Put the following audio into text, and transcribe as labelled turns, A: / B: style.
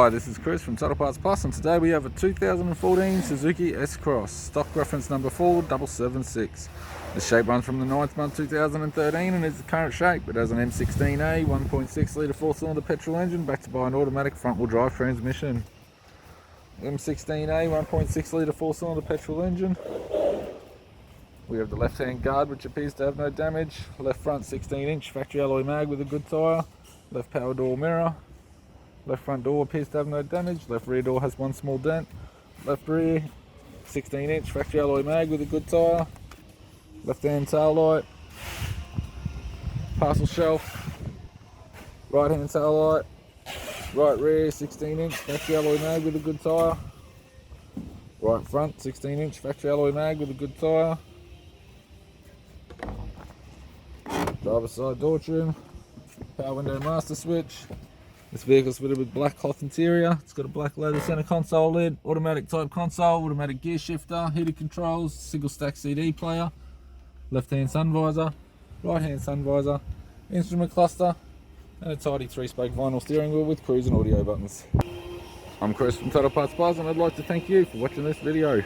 A: Hi, this is Chris from Total Parts Plus, and today we have a 2014 Suzuki S-Cross, stock reference number 4776. The shape runs from the 9th month 2013 and is the current shape. It has an M16A 1.6 litre 4-cylinder petrol engine backed by an automatic front-wheel drive transmission. M16A 1.6 litre 4-cylinder petrol engine. We have the left-hand guard, which appears to have no damage. Left front 16-inch factory alloy mag with a good tyre. Left power door mirror. Left front door appears to have no damage. Left rear door has one small dent. Left rear 16-inch factory alloy mag with a good tyre. Left hand tail light. Parcel shelf. Right hand tail light. Right rear 16-inch factory alloy mag with a good tyre. Right front 16-inch factory alloy mag with a good tyre. Driver's side door trim. Power window master switch. This vehicle's fitted with black cloth interior. It's got a black leather center console lid, automatic type console, automatic gear shifter, heated controls, single stack CD player, left hand sun visor, right hand sun visor, instrument cluster, and a tidy 3-spoke vinyl steering wheel with cruise and audio buttons. I'm Chris from Total Parts Plus, and I'd like to thank you for watching this video.